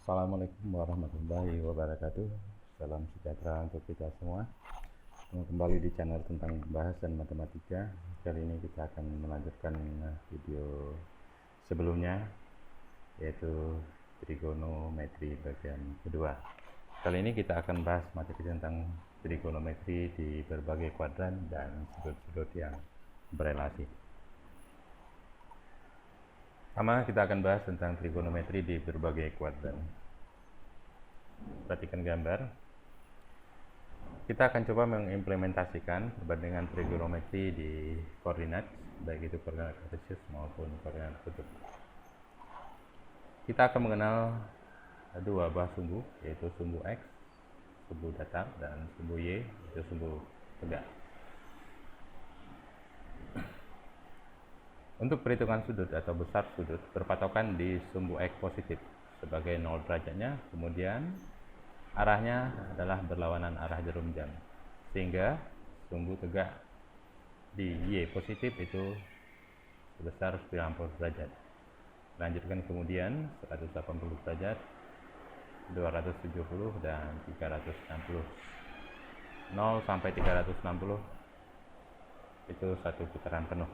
Assalamualaikum warahmatullahi wabarakatuh. Salam sejahtera untuk kita semua. Kembali di channel tentang pembahasan matematika. Kali ini kita akan melanjutkan video sebelumnya, yaitu trigonometri bagian kedua. Kali ini kita akan bahas materi tentang trigonometri di berbagai kuadran dan sudut-sudut yang berelasi. Pertama, kita akan bahas tentang trigonometri di berbagai kuadran. Perhatikan gambar. Kita akan coba mengimplementasikan perbandingan trigonometri di koordinat, baik itu koordinat kartesius maupun koordinat kutub. Kita akan mengenal dua buah sumbu, yaitu sumbu X, sumbu datar, dan sumbu Y, yaitu sumbu tegak. Untuk perhitungan sudut atau besar sudut berpatokan di sumbu X positif sebagai 0 derajatnya, kemudian arahnya adalah berlawanan arah jarum jam, sehingga sumbu tegak di Y positif itu sebesar 90 derajat. Lanjutkan kemudian 180 derajat, 270 dan 360. 0 sampai 360 itu satu putaran penuh.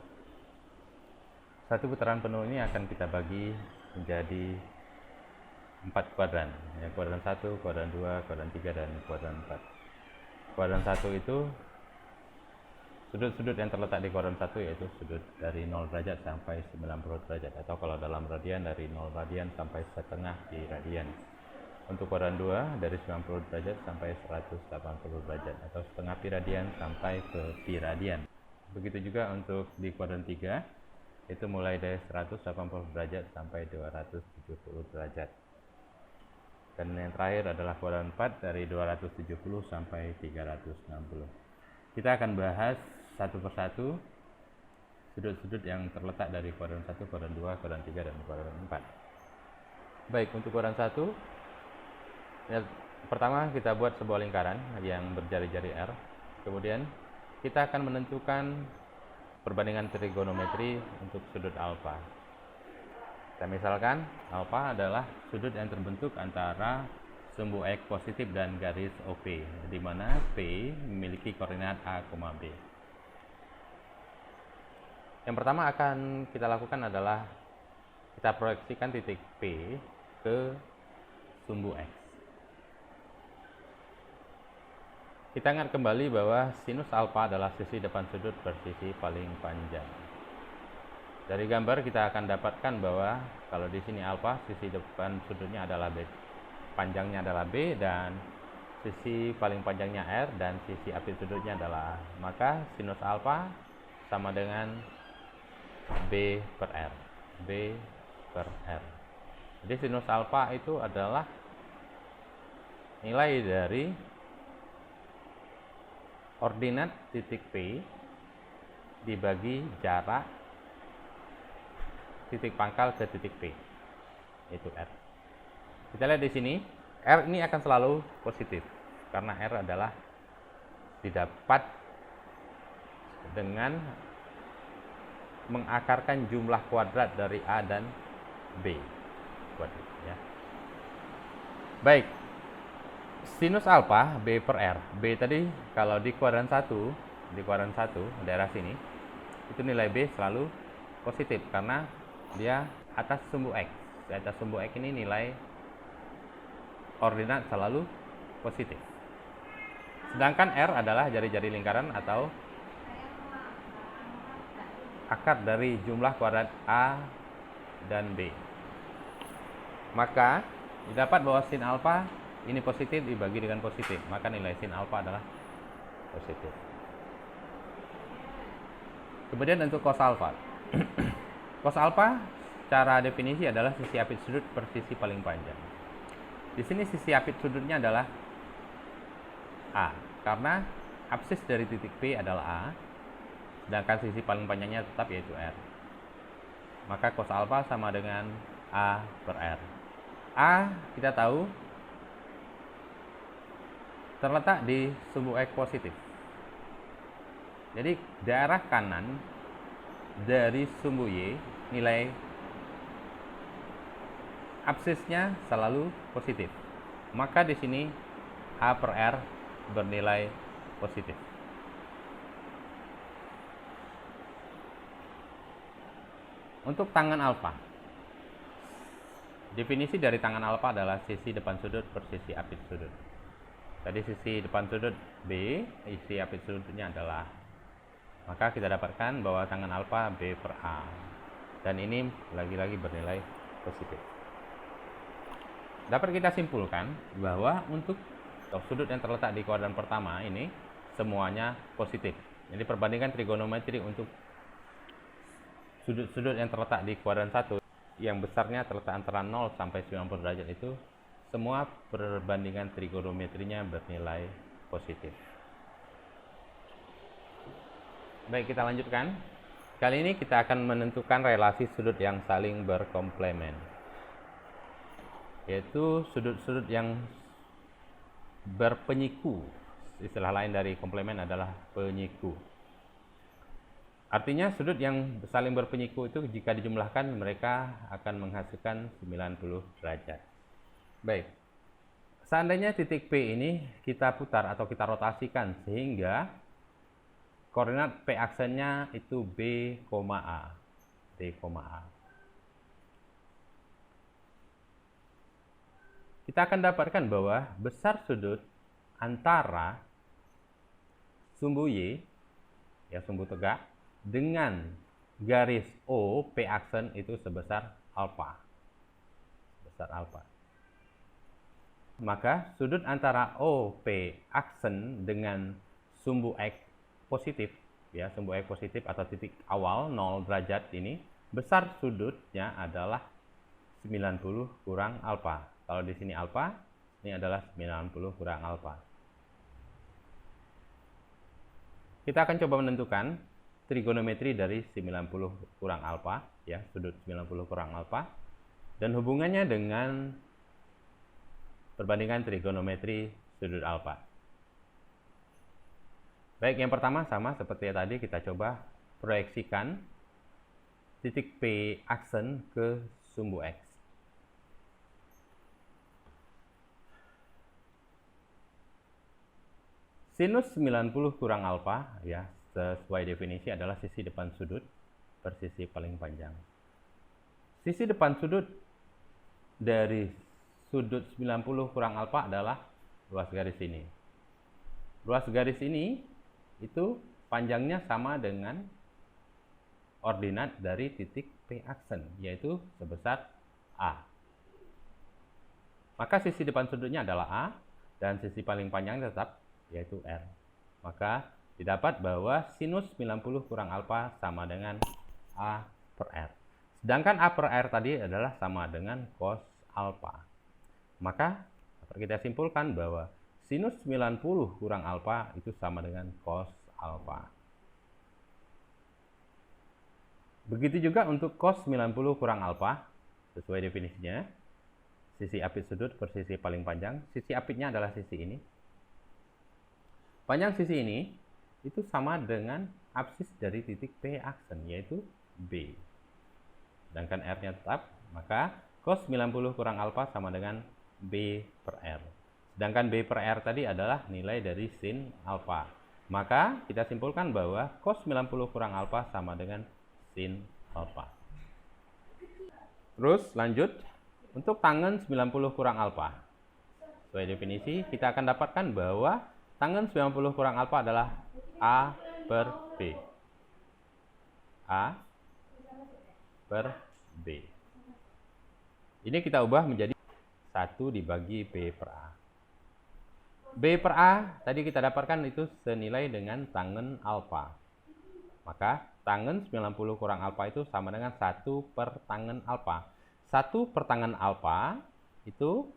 Satu putaran penuh ini akan kita bagi menjadi 4 kuadran, ya, kuadran 1, kuadran 2, kuadran 3, dan kuadran 4. Kuadran 1 itu sudut-sudut yang terletak di kuadran 1 yaitu sudut dari 0 derajat sampai 90 derajat, atau kalau dalam radian dari 0 radian sampai setengah di radian. Untuk kuadran 2 dari 90 derajat sampai 180 derajat, atau setengah pi radian sampai ke pi radian. Begitu juga untuk di kuadran 3 itu mulai dari 180 derajat sampai 270 derajat. Dan yang terakhir adalah kuadran 4 dari 270 sampai 360. Kita akan bahas satu persatu sudut-sudut yang terletak dari kuadran 1, kuadran 2, kuadran 3, dan kuadran 4. Baik, untuk kuadran 1, ya, pertama kita buat sebuah lingkaran yang berjari-jari R. Kemudian kita akan menentukan perbandingan trigonometri untuk sudut alfa. Kita misalkan alfa adalah sudut yang terbentuk antara sumbu X positif dan garis OP, di mana P memiliki koordinat A, B. Yang pertama akan kita lakukan adalah kita proyeksikan titik P ke sumbu X. Kita ingat kembali bahwa sinus alfa adalah sisi depan sudut per sisi paling panjang. Dari gambar kita akan dapatkan bahwa kalau di sini alfa, sisi depan sudutnya adalah B, panjangnya adalah B, dan sisi paling panjangnya R, dan sisi apit sudutnya adalah A. Maka sinus alfa sama dengan B per R. B per R. Jadi sinus alfa itu adalah nilai dari ordinat titik P dibagi jarak titik pangkal ke titik P, yaitu R. Kita lihat di sini, R ini akan selalu positif karena R adalah didapat dengan mengakarkan jumlah kuadrat dari A dan B kuadrat, ya. Baik, sinus alfa B per R. B tadi kalau di kuadran 1, daerah sini, itu nilai B selalu positif karena dia atas sumbu X. Di atas sumbu X ini nilai ordinat selalu positif. Sedangkan R adalah jari-jari lingkaran atau akar dari jumlah kuadrat A dan B. Maka didapat bahwa sin alfa ini positif dibagi dengan positif, maka nilai sin alfa adalah positif. Kemudian untuk cos alfa. Cos alfa secara definisi adalah sisi apit sudut per sisi paling panjang. Di sini sisi apit sudutnya adalah A, karena absis dari titik P adalah A, sedangkan sisi paling panjangnya tetap yaitu R. Maka cos alfa sama dengan A per R. A kita tahu terletak di sumbu X positif. Jadi daerah kanan dari sumbu Y nilai absisnya selalu positif. Maka di sini A per R bernilai positif. Untuk tangen alfa, definisi dari tangen alfa adalah sisi depan sudut per sisi apit sudut. Tadi sisi depan sudut B, isi apit sudutnya adalah, maka kita dapatkan bahwa tangen alfa B per A, dan ini lagi-lagi bernilai positif. Dapat kita simpulkan bahwa untuk sudut yang terletak di kuadran pertama ini semuanya positif. Jadi perbandingan trigonometri untuk sudut-sudut yang terletak di kuadran 1 yang besarnya terletak antara 0 sampai 90 derajat itu semua perbandingan trigonometrinya bernilai positif. Baik, kita lanjutkan. Kali ini kita akan menentukan relasi sudut yang saling berkomplemen, yaitu sudut-sudut yang berpenyiku. Istilah lain dari komplemen adalah penyiku. Artinya sudut yang saling berpenyiku itu jika dijumlahkan mereka akan menghasilkan 90 derajat. Baik, seandainya titik P ini kita putar atau kita rotasikan sehingga koordinat P aksennya itu B, A. B, A. Kita akan dapatkan bahwa besar sudut antara sumbu Y, ya sumbu tegak, dengan garis O P aksen itu sebesar alfa. Sebesar alfa. Maka sudut antara O P aksen dengan sumbu X positif, ya sumbu X positif atau titik awal 0 derajat ini, besar sudutnya adalah 90 kurang alfa. Kalau di sini alfa, ini adalah 90 kurang alfa. Kita akan coba menentukan trigonometri dari 90 kurang alfa, ya, sudut 90 kurang alfa, dan hubungannya dengan perbandingan trigonometri sudut alfa. Baik, yang pertama sama seperti tadi, kita coba proyeksikan titik P aksen ke sumbu X. Sinus 90 kurang alfa, ya, sesuai definisi adalah sisi depan sudut per sisi paling panjang. Sisi depan sudut dari sudut 90 kurang alfa adalah ruas garis ini. Ruas garis ini itu panjangnya sama dengan ordinat dari titik P aksen, yaitu sebesar A. Maka sisi depan sudutnya adalah A dan sisi paling panjang tetap yaitu R. Maka didapat bahwa sinus 90 kurang alfa sama dengan A per R. Sedangkan A per R tadi adalah sama dengan cos alfa. Maka dapat kita simpulkan bahwa sinus 90 kurang alfa itu sama dengan cos alfa. Begitu juga untuk cos 90 kurang alfa, sesuai definisinya, sisi apit sudut per sisi paling panjang, sisi apitnya adalah sisi ini. Panjang sisi ini itu sama dengan absis dari titik P aksen, yaitu B. Sedangkan R-nya tetap, maka cos 90 kurang alfa sama dengan B per R. Sedangkan B per R tadi adalah nilai dari sin alfa. Maka kita simpulkan bahwa cos 90 kurang alfa sama dengan sin alfa. Terus lanjut, untuk tangen 90 kurang alfa. Sesuai definisi, kita akan dapatkan bahwa tangen 90 kurang alfa adalah A per B. A per B. Ini kita ubah menjadi 1 dibagi B per A. B per A tadi kita dapatkan itu senilai dengan tangen alfa. Maka tangen 90 kurang alfa itu sama dengan 1 per tangen alfa. 1 per tangen alfa itu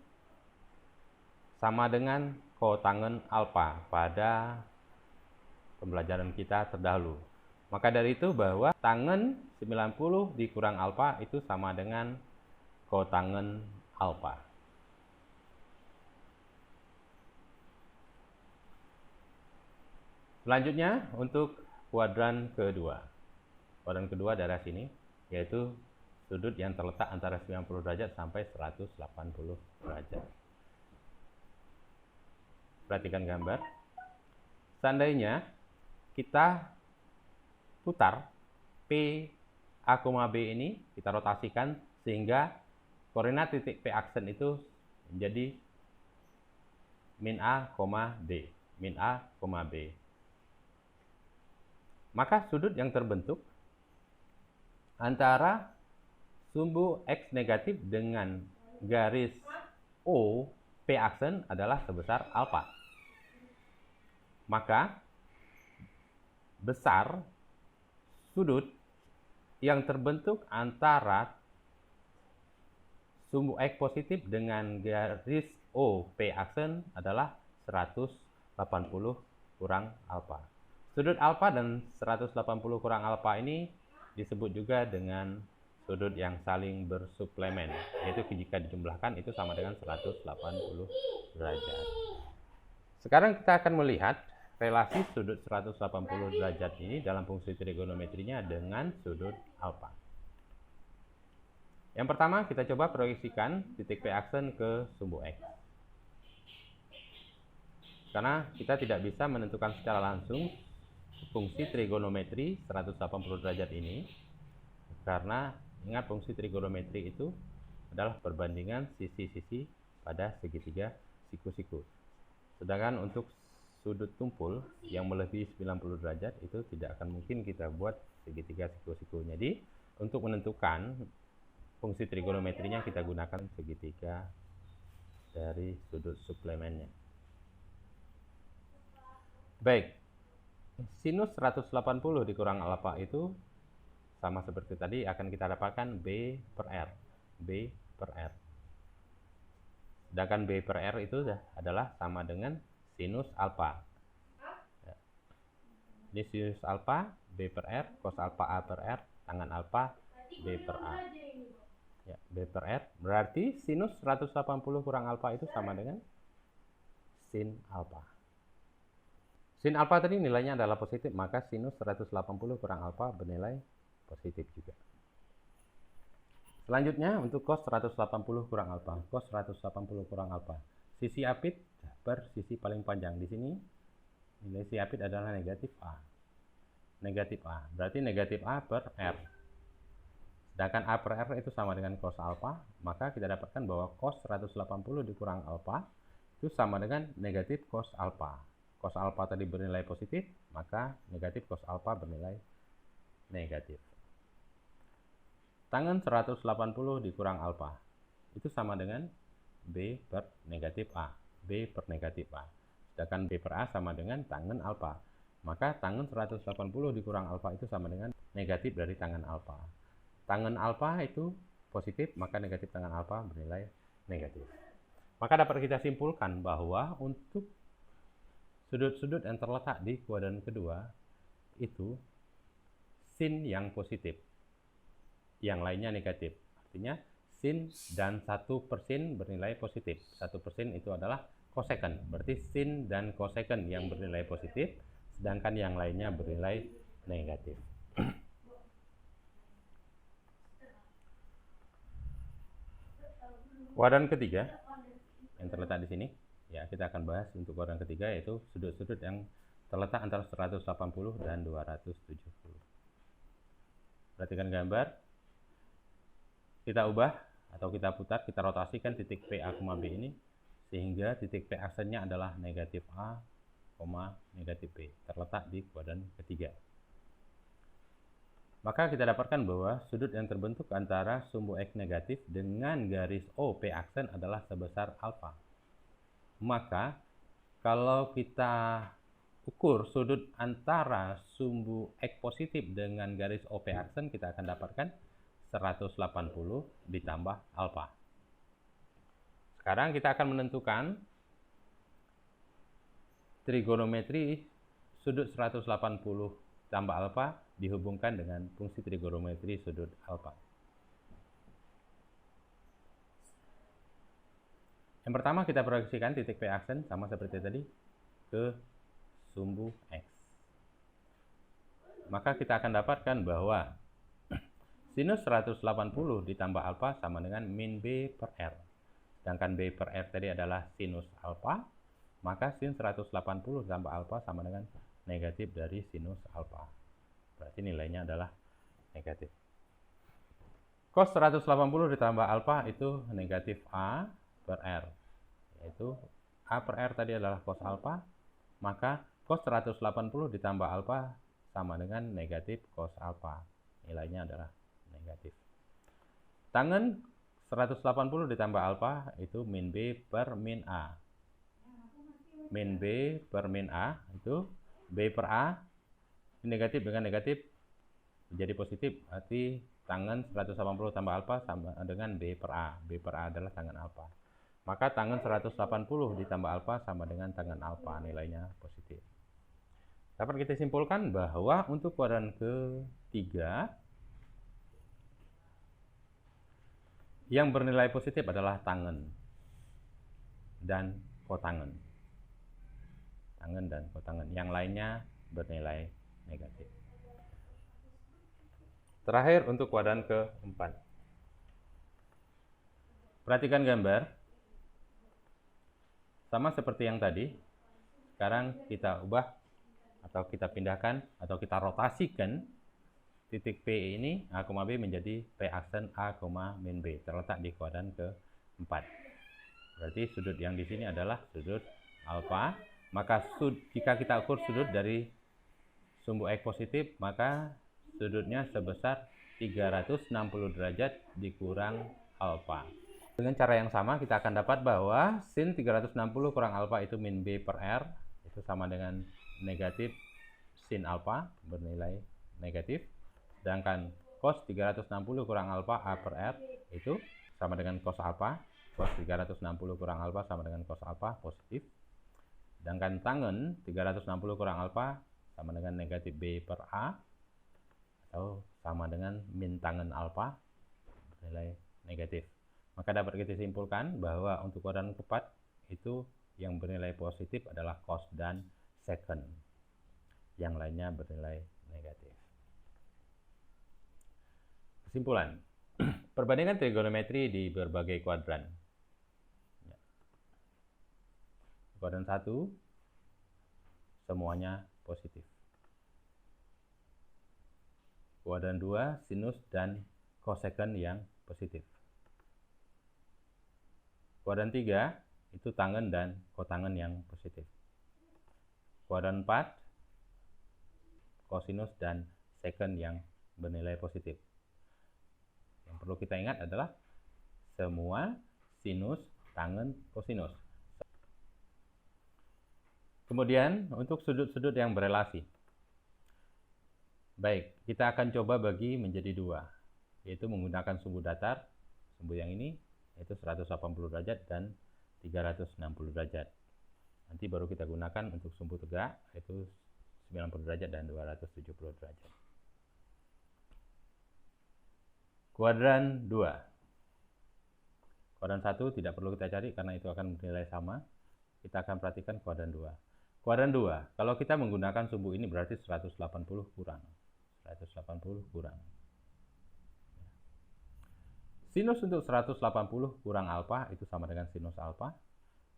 sama dengan kotangen alfa pada pembelajaran kita terdahulu. Maka dari itu bahwa tangen 90 dikurang alfa itu sama dengan kotangen alfa. Selanjutnya untuk kuadran kedua. Kuadran kedua daerah sini, yaitu sudut yang terletak antara 90 derajat sampai 180 derajat. Perhatikan gambar. Seandainya kita putar P A, B ini, kita rotasikan sehingga koordinat titik P aksen itu menjadi min A, D. Min A, B. Maka sudut yang terbentuk antara sumbu X negatif dengan garis O P aksen adalah sebesar alfa. Maka besar sudut yang terbentuk antara sumbu X positif dengan garis O P aksen adalah 180 kurang alfa. Sudut alfa dan 180 kurang alfa ini disebut juga dengan sudut yang saling bersuplemen, yaitu jika dijumlahkan itu sama dengan 180 derajat. Sekarang kita akan melihat relasi sudut 180 derajat ini dalam fungsi trigonometrinya dengan sudut alfa. Yang pertama, kita coba proyeksikan titik P aksen ke sumbu X. Karena kita tidak bisa menentukan secara langsung fungsi trigonometri 180 derajat ini, karena ingat fungsi trigonometri itu adalah perbandingan sisi-sisi pada segitiga siku-siku. Sedangkan untuk sudut tumpul yang melebihi 90 derajat itu tidak akan mungkin kita buat segitiga siku-siku. Jadi untuk menentukan fungsi trigonometrinya kita gunakan segitiga dari sudut suplemennya. Baik, sinus 180 dikurang alfa itu sama seperti tadi akan kita dapatkan B per R. B per R. Sedangkan B per R itu adalah sama dengan sinus alfa. Ini sinus alfa, B per R, cos alfa A per R, tangen alfa, B per A. Ya, B per R berarti sinus 180 kurang alfa itu sama dengan sin alfa. Sin alfa tadi nilainya adalah positif, maka sinus 180 kurang alfa bernilai positif juga. Selanjutnya untuk cos 180 kurang alfa. Cos 180 kurang alfa. Sisi apit per sisi paling panjang. Di sini nilai si apit adalah negatif A. Negatif A. Berarti negatif A per R. Sedangkan A per R itu sama dengan cos alfa, maka kita dapatkan bahwa cos 180 dikurang alfa itu sama dengan negatif cos alfa. Cos alfa tadi bernilai positif, maka negatif cos alfa bernilai negatif. Tangen 180 dikurang alfa itu sama dengan B per negatif A. B per negatif A. Sedangkan B per A sama dengan tangen alfa. Maka tangen 180 dikurang alfa itu sama dengan negatif dari tangen alfa. Tangen alfa itu positif, maka negatif tangen alfa bernilai negatif. Maka dapat kita simpulkan bahwa untuk sudut-sudut yang terletak di kuadran kedua itu sin yang positif, yang lainnya negatif. Artinya sin dan 1 per sin bernilai positif. 1 per sin itu adalah cosecant. Berarti sin dan cosecant yang bernilai positif, sedangkan yang lainnya bernilai negatif. Kuadran ketiga yang terletak di sini, ya kita akan bahas untuk kuadran ketiga, yaitu sudut-sudut yang terletak antara 180 dan 270. Perhatikan gambar. Kita ubah atau kita putar, kita rotasikan titik P A, B ini sehingga titik P aksennya adalah negatif A, negatif B, terletak di kuadran ketiga. Maka kita dapatkan bahwa sudut yang terbentuk antara sumbu X negatif dengan garis O P aksen adalah sebesar alfa. Maka kalau kita ukur sudut antara sumbu X positif dengan garis OP aksen, kita akan dapatkan 180 ditambah alfa. Sekarang kita akan menentukan trigonometri sudut 180 tambah alfa dihubungkan dengan fungsi trigonometri sudut alfa. Yang pertama kita proyeksikan titik P aksen sama seperti tadi ke sumbu X. Maka kita akan dapatkan bahwa Sinus 180 ditambah alfa sama dengan min B per R. Sedangkan B per R tadi adalah sinus alfa, maka sin 180 tambah alfa sama dengan negatif dari sinus alfa. Berarti nilainya adalah negatif. Cos 180 ditambah alfa itu negatif A per R. Yaitu A per R tadi adalah cos alfa, maka cos 180 ditambah alfa sama dengan negatif cos alfa. Nilainya adalah negatif. Tangen 180 ditambah alfa itu min B per min A. Min B per min A itu B per A, negatif dengan negatif menjadi positif, berarti tangen 180 tambah alfa sama dengan B per A. B per A adalah tangen alfa. Maka tangen 180 ditambah alfa sama dengan tangen alfa, nilainya positif. Dapat kita simpulkan bahwa untuk kuadran ketiga yang bernilai positif adalah tangen dan kotangen. Tangen dan kotangen. Yang lainnya bernilai negatif. Terakhir untuk kuadran keempat. Perhatikan gambar. Sama seperti yang tadi. Sekarang kita ubah atau kita pindahkan atau kita rotasikan titik P ini A, B menjadi P aksen A, min B. Terletak di kuadran keempat. Berarti sudut yang di sini adalah sudut alfa. Maka jika kita ukur sudut dari sumbu X positif, maka sudutnya sebesar 360 derajat dikurang alfa. Dengan cara yang sama kita akan dapat bahwa sin 360 kurang alfa itu min B per R itu sama dengan negatif sin alfa bernilai negatif. Sedangkan cos 360 kurang alfa A per R itu sama dengan cos alfa. Cos 360 kurang alfa sama dengan cos alfa positif. Sedangkan tangen 360 kurang alfa sama dengan negatif B per A atau sama dengan min tangen alfa bernilai negatif. Maka dapat kita simpulkan bahwa untuk kuadran keempat itu yang bernilai positif adalah cos dan secant. Yang lainnya bernilai negatif. Kesimpulan. Perbandingan trigonometri di berbagai kuadran. Kuadran 1 semuanya positif. Kuadran 2 sinus dan kosekant yang positif. Kuadran 3 itu tangen dan kotangen yang positif. Kuadran 4 kosinus dan sekant yang bernilai positif. Yang perlu kita ingat adalah semua sinus, tangen, kosinus. Kemudian untuk sudut-sudut yang berelasi. Baik, kita akan coba bagi menjadi dua, yaitu menggunakan sumbu datar, sumbu yang ini, yaitu 180 derajat dan 360 derajat. Nanti baru kita gunakan untuk sumbu tegak, yaitu 90 derajat dan 270 derajat. Kuadran 2. Kuadran 1 tidak perlu kita cari karena itu akan bernilai sama. Kita akan perhatikan kuadran 2. Kuadran 2, kalau kita menggunakan sumbu ini berarti 180 kurang. 180 kurang. Sinus untuk 180 kurang alfa itu sama dengan sinus alfa.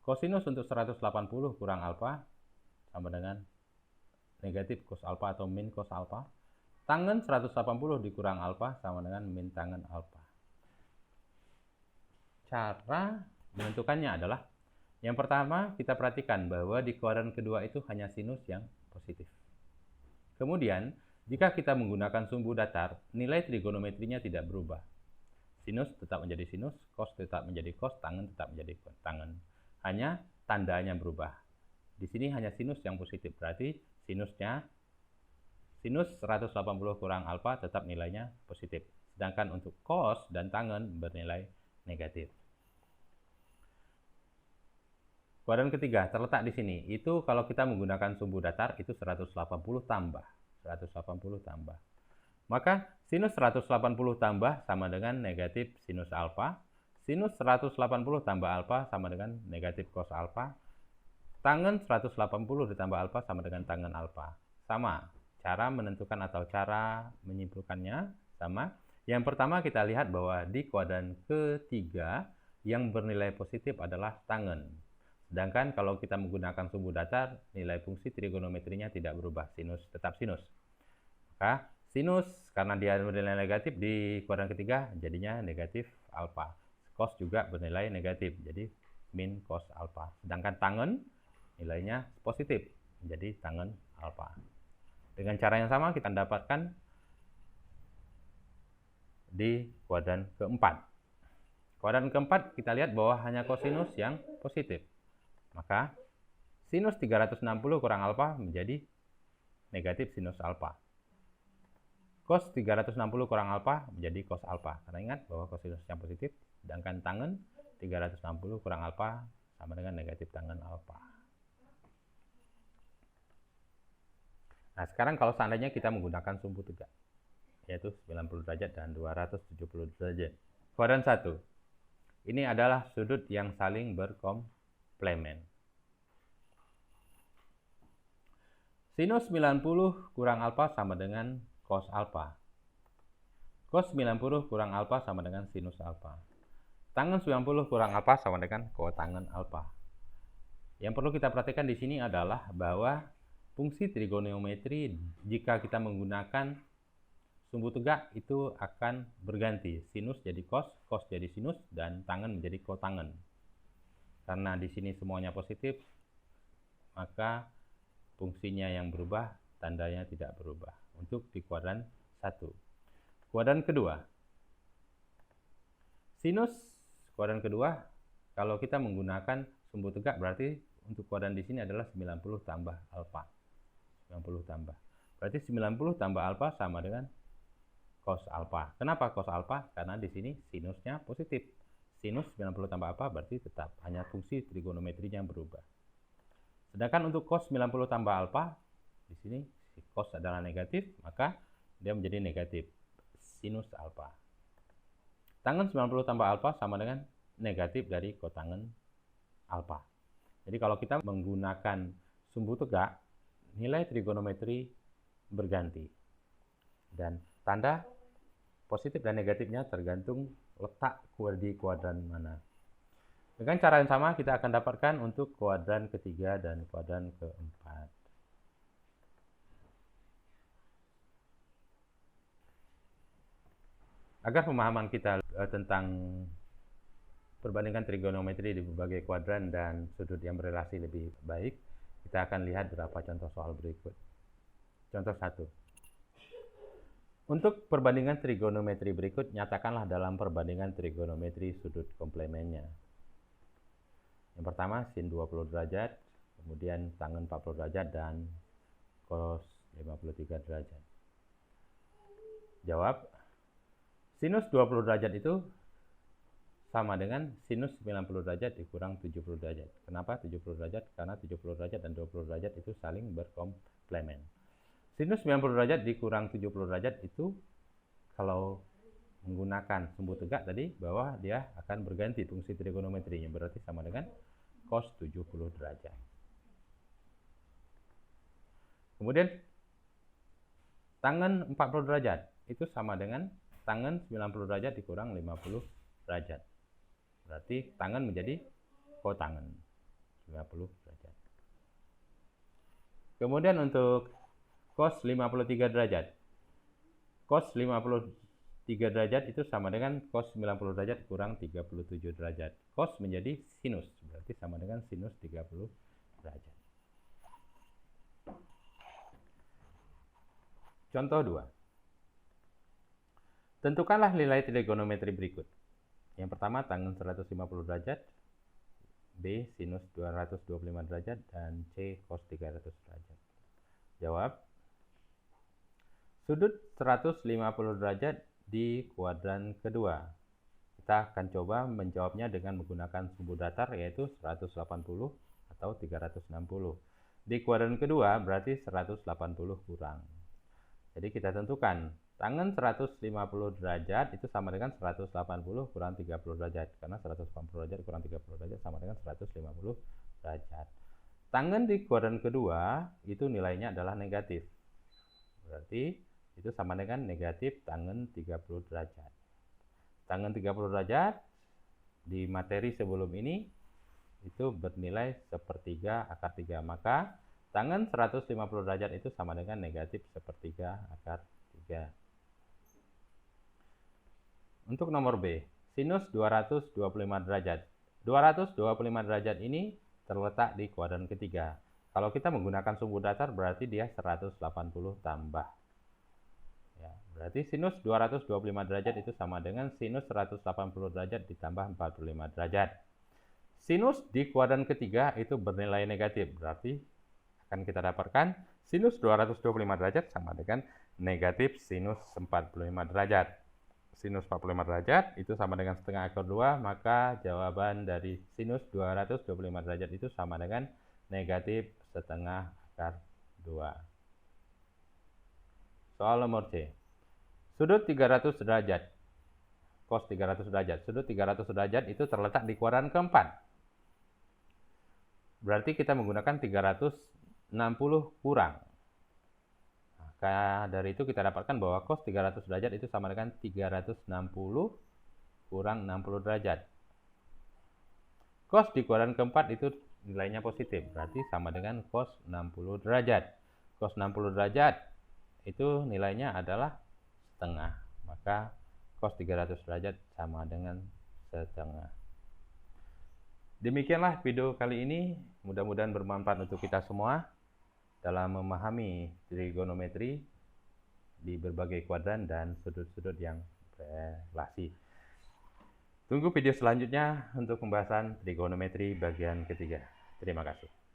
Kosinus untuk 180 kurang alfa sama dengan negatif cos alfa atau min cos alfa. Tangen 180 dikurang alfa sama dengan min tangen alfa. Cara menentukannya adalah yang pertama kita perhatikan bahwa di kuadran kedua itu hanya sinus yang positif. Kemudian jika kita menggunakan sumbu datar, nilai trigonometrinya tidak berubah. Sinus tetap menjadi sinus, cos tetap menjadi cos, tangen tetap menjadi tangen. Hanya tandanya berubah. Di sini hanya sinus yang positif, berarti sinus 180 kurang alfa tetap nilainya positif. Sedangkan untuk cos dan tangen bernilai negatif. Kuadran ketiga terletak di sini. Itu kalau kita menggunakan sumbu datar itu 180 tambah. Maka sinus 180 tambah sama dengan negatif sinus alfa. Sinus 180 tambah alfa sama dengan negatif cos alfa. Tangen 180 ditambah alfa sama dengan tangen alfa. Sama. Cara menentukan atau cara menyimpulkannya sama. Yang pertama kita lihat bahwa di kuadran ketiga yang bernilai positif adalah tangen. Sedangkan kalau kita menggunakan sumbu datar, nilai fungsi trigonometrinya tidak berubah, sinus tetap sinus. Maka sinus karena dia bernilai negatif di kuadran ketiga jadinya negatif alfa. Cos juga bernilai negatif, jadi min cos alfa. Sedangkan tangen nilainya positif, jadi tangen alfa. Dengan cara yang sama kita dapatkan di kuadran keempat. Kuadran keempat kita lihat bahwa hanya kosinus yang positif. Maka sinus 360 kurang alfa menjadi negatif sinus alfa. Cos 360 kurang alfa menjadi cos alfa. Karena ingat bahwa kosinus yang positif, sedangkan tangen 360 kurang alfa sama dengan negatif tangen alfa. Nah, sekarang kalau seandainya kita menggunakan sumbu tegak, yaitu 90 derajat dan 270 derajat. Kuadran 1. Ini adalah sudut yang saling berkomplemen. Sinus 90 kurang alfa sama dengan cos alfa. Cos 90 kurang alfa sama dengan sinus alfa. Tangen 90 kurang alfa sama dengan kotangen alfa. Yang perlu kita perhatikan di sini adalah bahwa fungsi trigonometri jika kita menggunakan sumbu tegak itu akan berganti. Sinus jadi cos, cos jadi sinus, dan tangen menjadi kotangen. Karena di sini semuanya positif, maka fungsinya yang berubah, tandanya tidak berubah. Untuk di kuadran 1. Kuadran kedua. Sinus kuadran kedua, kalau kita menggunakan sumbu tegak berarti untuk kuadran di sini adalah 90 tambah alfa. 90 tambah. Berarti 90 tambah alfa sama dengan cos alfa. Kenapa cos alfa? Karena di sini sinusnya positif. Sinus 90 tambah alfa berarti tetap hanya fungsi trigonometrinya yang berubah. Sedangkan untuk cos 90 tambah alfa, di sini si cos adalah negatif, maka dia menjadi negatif sinus alfa. Tangen 90 tambah alfa sama dengan negatif dari kotangen alfa. Jadi kalau kita menggunakan sumbu tegak, nilai trigonometri berganti. Dan tanda positif dan negatifnya tergantung letak di kuadran mana. Dengan cara yang sama kita akan dapatkan untuk kuadran ketiga dan kuadran keempat. Agar pemahaman kita tentang perbandingan trigonometri di berbagai kuadran dan sudut yang berelasi lebih baik, kita akan lihat beberapa contoh soal berikut. Contoh 1. Untuk perbandingan trigonometri berikut, nyatakanlah dalam perbandingan trigonometri sudut komplemennya. Yang pertama sin 20 derajat, kemudian tangen 40 derajat, dan cos 53 derajat. Jawab, sinus 20 derajat itu sama dengan sinus 90 derajat dikurang 70 derajat. Kenapa 70 derajat? Karena 70 derajat dan 20 derajat itu saling berkomplemen. Sinus 90 derajat dikurang 70 derajat itu kalau menggunakan sumbu tegak tadi, bahwa dia akan berganti fungsi trigonometrinya, berarti sama dengan cos 70 derajat. Kemudian tangen 40 derajat itu sama dengan tangen 90 derajat dikurang 50 derajat. Berarti tangen menjadi kotangen 90 derajat. Kemudian untuk cos 53 derajat. Cos 53 derajat itu sama dengan cos 90 derajat kurang 37 derajat. Cos menjadi sinus, berarti sama dengan sinus 30 derajat. Contoh 2. Tentukanlah nilai trigonometri berikut. Yang pertama tangen 150 derajat, B sinus 225 derajat, dan C cos 300 derajat. Jawab, sudut 150 derajat di kuadran kedua. Kita akan coba menjawabnya dengan menggunakan sumbu datar, yaitu 180 atau 360. Di kuadran kedua berarti 180 kurang. Jadi kita tentukan tangen 150 derajat itu sama dengan 180 kurang 30 derajat. Karena 180 derajat kurang 30 derajat sama dengan 150 derajat. Tangen di kuadran kedua itu nilainya adalah negatif. Berarti itu sama dengan negatif tangen 30 derajat. Tangen 30 derajat di materi sebelum ini itu bernilai sepertiga akar 3. Maka tangen 150 derajat itu sama dengan negatif sepertiga akar 3. Untuk nomor B, sinus 225 derajat. 225 derajat ini terletak di kuadran ketiga. Kalau kita menggunakan sumbu datar berarti dia 180 tambah. Ya, berarti sinus 225 derajat itu sama dengan sinus 180 derajat ditambah 45 derajat. Sinus di kuadran ketiga itu bernilai negatif, berarti akan kita dapatkan sinus 225 derajat sama dengan negatif sinus 45 derajat. Sinus 45 derajat itu sama dengan setengah akar 2, maka jawaban dari sinus 225 derajat itu sama dengan negatif setengah akar 2. Soal nomor C. Sudut 300 derajat. Cos 300 derajat. Sudut 300 derajat itu terletak di kuadran keempat. Berarti kita menggunakan 360 kurang. Maka dari itu kita dapatkan bahwa cos 300 derajat itu sama dengan 360 kurang 60 derajat. Cos di kuadran keempat itu nilainya positif, berarti sama dengan cos 60 derajat. Cos 60 derajat itu nilainya adalah setengah, maka cos 300 derajat sama dengan setengah. Demikianlah video kali ini, mudah-mudahan bermanfaat untuk kita semua dalam memahami trigonometri di berbagai kuadran dan sudut-sudut yang berelasi. Tunggu video selanjutnya untuk pembahasan trigonometri bagian ketiga. Terima kasih.